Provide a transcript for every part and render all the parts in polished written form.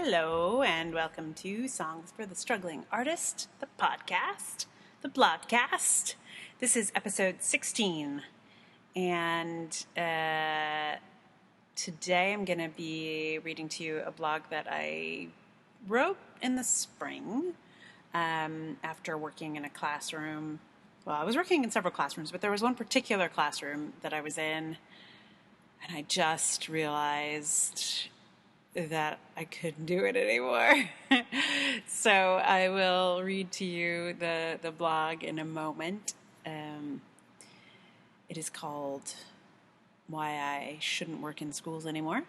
Hello, and welcome to Songs for the Struggling Artist, the podcast, the blogcast. This is episode 16, and today I'm going to be reading to you a blog that I wrote in the spring after working in a classroom. Well, I was working in several classrooms, but there was one particular classroom that I was in, and I just realized that I couldn't do it anymore. So I will read to you the blog in a moment. It is called Why I Shouldn't Work in Schools Anymore.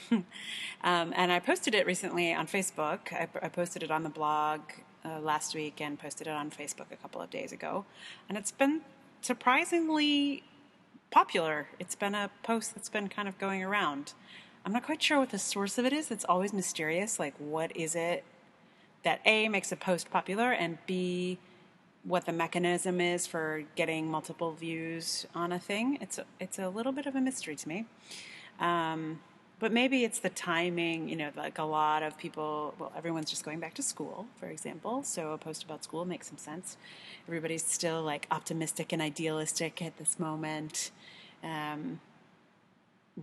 And I posted it recently on Facebook. I posted it on the blog last week and posted it on Facebook a couple of days ago. And it's been surprisingly popular. It's been a post that's been kind of going around. I'm not quite sure what the source of it is. It's always mysterious. Like, what is it that A, makes a post popular, and B, what the mechanism is for getting multiple views on a thing. It's a little bit of a mystery to me. But maybe it's the timing, like a lot of people, well, everyone's just going back to school, for example, so a post about school makes some sense. Everybody's still like optimistic and idealistic at this moment.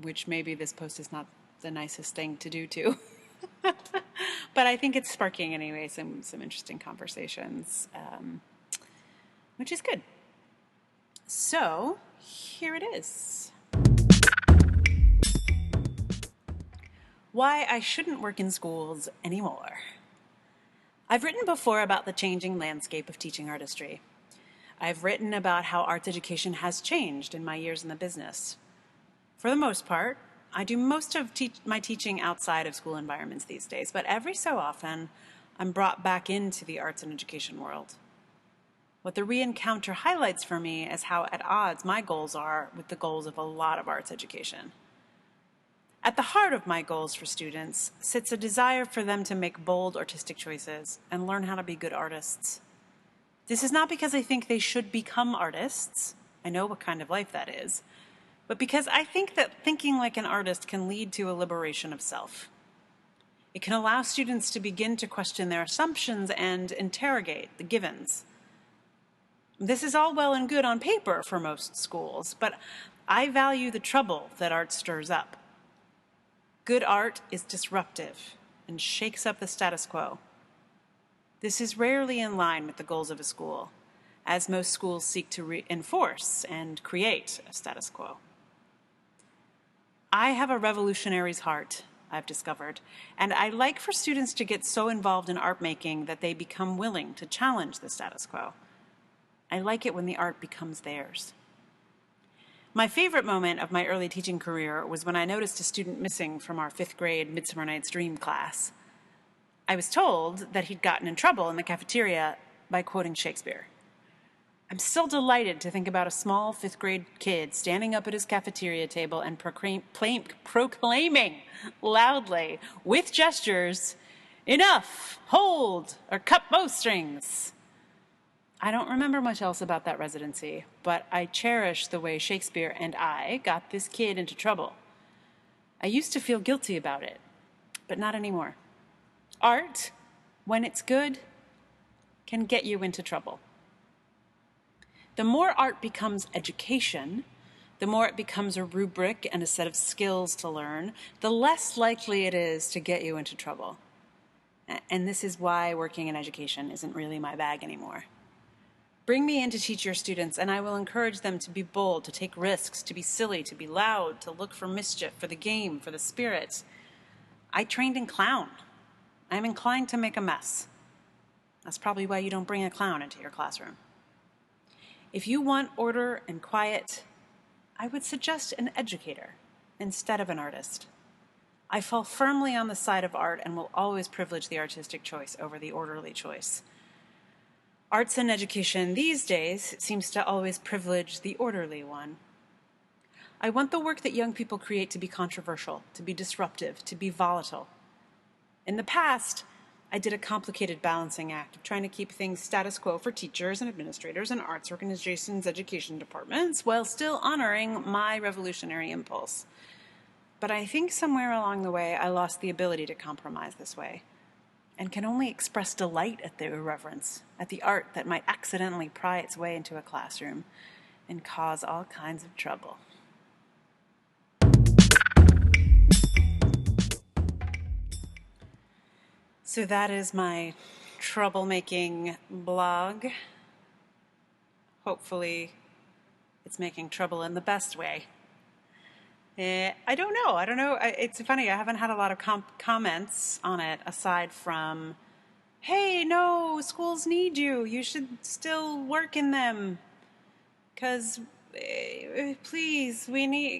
Which maybe this post is not the nicest thing to do too. But I think it's sparking anyway some interesting conversations, which is good. So here it is. Why I shouldn't work in schools anymore. I've written before about the changing landscape of teaching artistry. I've written about how arts education has changed in my years in the business. For the most part, I do most of my teaching outside of school environments these days, but every so often, I'm brought back into the arts and education world. What the re-encounter highlights for me is how at odds my goals are with the goals of a lot of arts education. At the heart of my goals for students sits a desire for them to make bold artistic choices and learn how to be good artists. This is not because I think they should become artists. I know what kind of life that is. But because I think that thinking like an artist can lead to a liberation of self. It can allow students to begin to question their assumptions and interrogate the givens. This is all well and good on paper for most schools, but I value the trouble that art stirs up. Good art is disruptive and shakes up the status quo. This is rarely in line with the goals of a school, as most schools seek to reinforce and create a status quo. I have a revolutionary's heart, I've discovered, and I like for students to get so involved in art making that they become willing to challenge the status quo. I like it when the art becomes theirs. My favorite moment of my early teaching career was when I noticed a student missing from our 5th grade Midsummer Night's Dream class. I was told that he'd gotten in trouble in the cafeteria by quoting Shakespeare. I'm still delighted to think about a small 5th grade kid standing up at his cafeteria table and proclaiming loudly, with gestures, "Enough! Hold! Or cut bowstrings!" I don't remember much else about that residency, but I cherish the way Shakespeare and I got this kid into trouble. I used to feel guilty about it, but not anymore. Art, when it's good, can get you into trouble. The more art becomes education, the more it becomes a rubric and a set of skills to learn, the less likely it is to get you into trouble. And this is why working in education isn't really my bag anymore. Bring me in to teach your students, and I will encourage them to be bold, to take risks, to be silly, to be loud, to look for mischief, for the game, for the spirit. I trained in clown. I'm inclined to make a mess. That's probably why you don't bring a clown into your classroom. If you want order and quiet, I would suggest an educator instead of an artist. I fall firmly on the side of art and will always privilege the artistic choice over the orderly choice. Arts and education these days seems to always privilege the orderly one. I want the work that young people create to be controversial, to be disruptive, to be volatile. In the past, I did a complicated balancing act of trying to keep things status quo for teachers and administrators and arts organizations' education departments while still honoring my revolutionary impulse. But I think somewhere along the way, I lost the ability to compromise this way and can only express delight at the irreverence, at the art that might accidentally pry its way into a classroom and cause all kinds of trouble. So that is my troublemaking blog. Hopefully, it's making trouble in the best way. I don't know. It's funny. I haven't had a lot of comments on it aside from, hey, no, schools need you. You should still work in them. Because, please,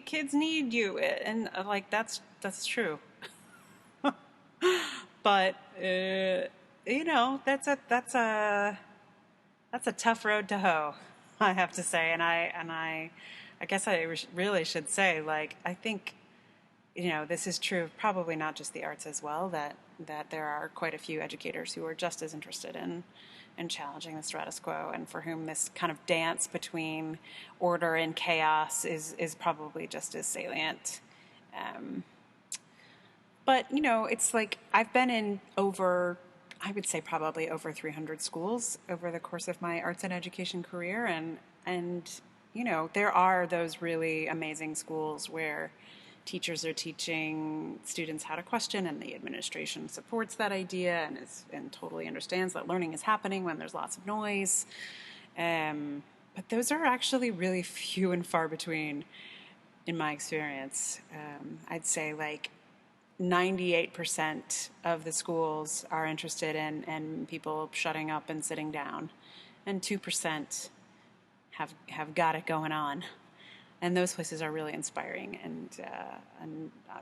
kids need you. And like, that's true. But, that's a tough road to hoe, I have to say. And I guess I really should say, like, I think, this is true of probably not just the arts as well, that there are quite a few educators who are just as interested in challenging the status quo, and for whom this kind of dance between order and chaos is probably just as salient. But, it's like I've been in I would say probably over 300 schools over the course of my arts and education career. And there are those really amazing schools where teachers are teaching students how to question, and the administration supports that idea and totally understands that learning is happening when there's lots of noise. But those are actually really few and far between in my experience. I'd say like 98% of the schools are interested in people shutting up and sitting down, and 2% have got it going on. And those places are really inspiring, and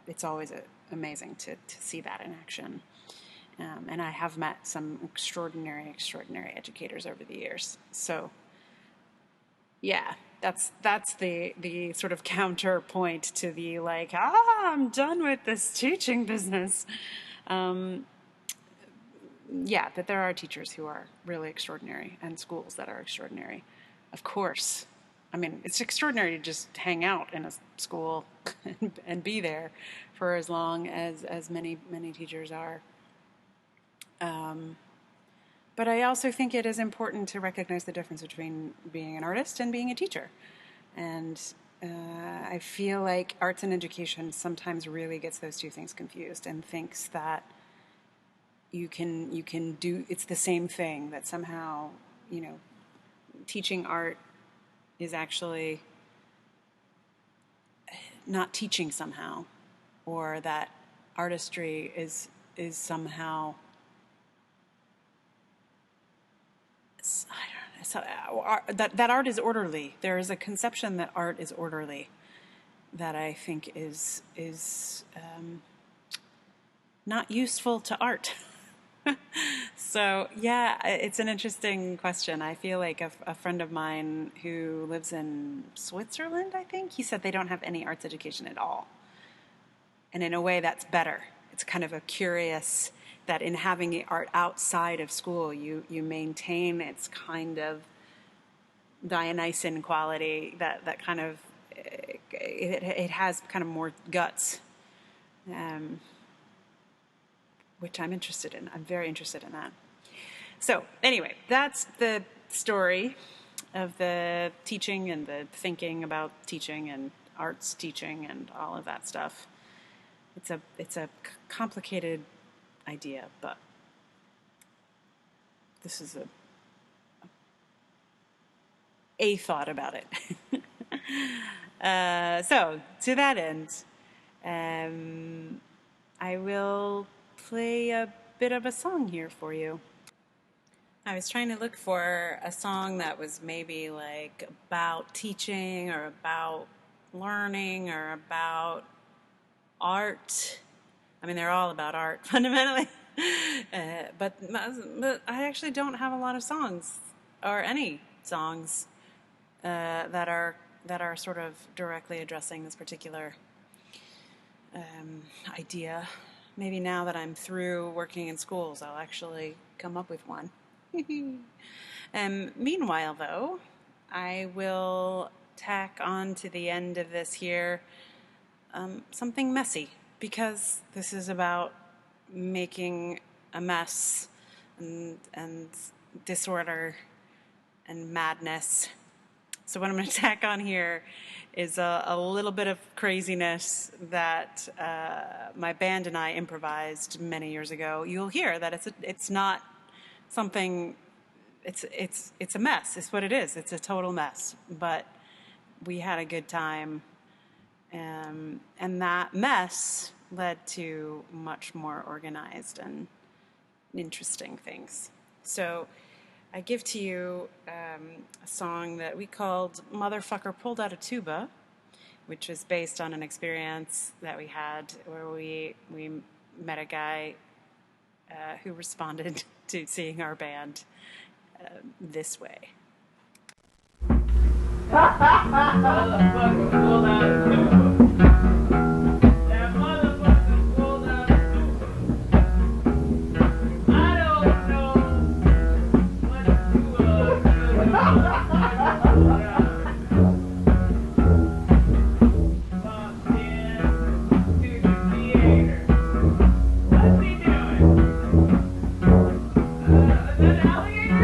it's always amazing to see that in action. And I have met some extraordinary educators over the years. So, yeah, that's the sort of counterpoint to the like, I'm done with this teaching business. Yeah, that there are teachers who are really extraordinary and schools that are extraordinary. Of course. I mean, it's extraordinary to just hang out in a school and be there for as long as many teachers are. But I also think it is important to recognize the difference between being an artist and being a teacher. And I feel like arts and education sometimes really gets those two things confused and thinks that you can do, it's the same thing, that somehow, teaching art is actually not teaching somehow, or that artistry is somehow, that art is orderly. There is a conception that art is orderly that I think is not useful to art. So, yeah, it's an interesting question. I feel like a friend of mine who lives in Switzerland, I think, he said they don't have any arts education at all. And in a way, that's better. It's kind of a curious that in having the art outside of school, you maintain its kind of Dionysian quality, that kind of, it has kind of more guts. Which I'm interested in. I'm very interested in that. So anyway, that's the story of the teaching and the thinking about teaching and arts teaching and all of that stuff. It's a complicated idea, but this is a thought about it. So to that end, I will play a bit of a song here for you. I was trying to look for a song that was maybe like about teaching or about learning or about art. I mean, they're all about art fundamentally. But I actually don't have a lot of songs, or any songs that are sort of directly addressing this particular idea. Maybe now that I'm through working in schools, I'll actually come up with one. Meanwhile, though, I will tack on to the end of this here something messy, because this is about making a mess and disorder and madness. So what I'm going to tack on here is a little bit of craziness that my band and I improvised many years ago. You'll hear that it's not something. It's a mess. It's what it is. It's a total mess. But we had a good time, and that mess led to much more organized and interesting things. So I give to you a song that we called Motherfucker Pulled Out a Tuba, which was based on an experience that we had where we met a guy who responded to seeing our band this way. Motherfucker pulled out a tuba. That motherfucker pulled out a tuba. I don't know what to Popped in to the theater. What's he doing? Is that an alligator?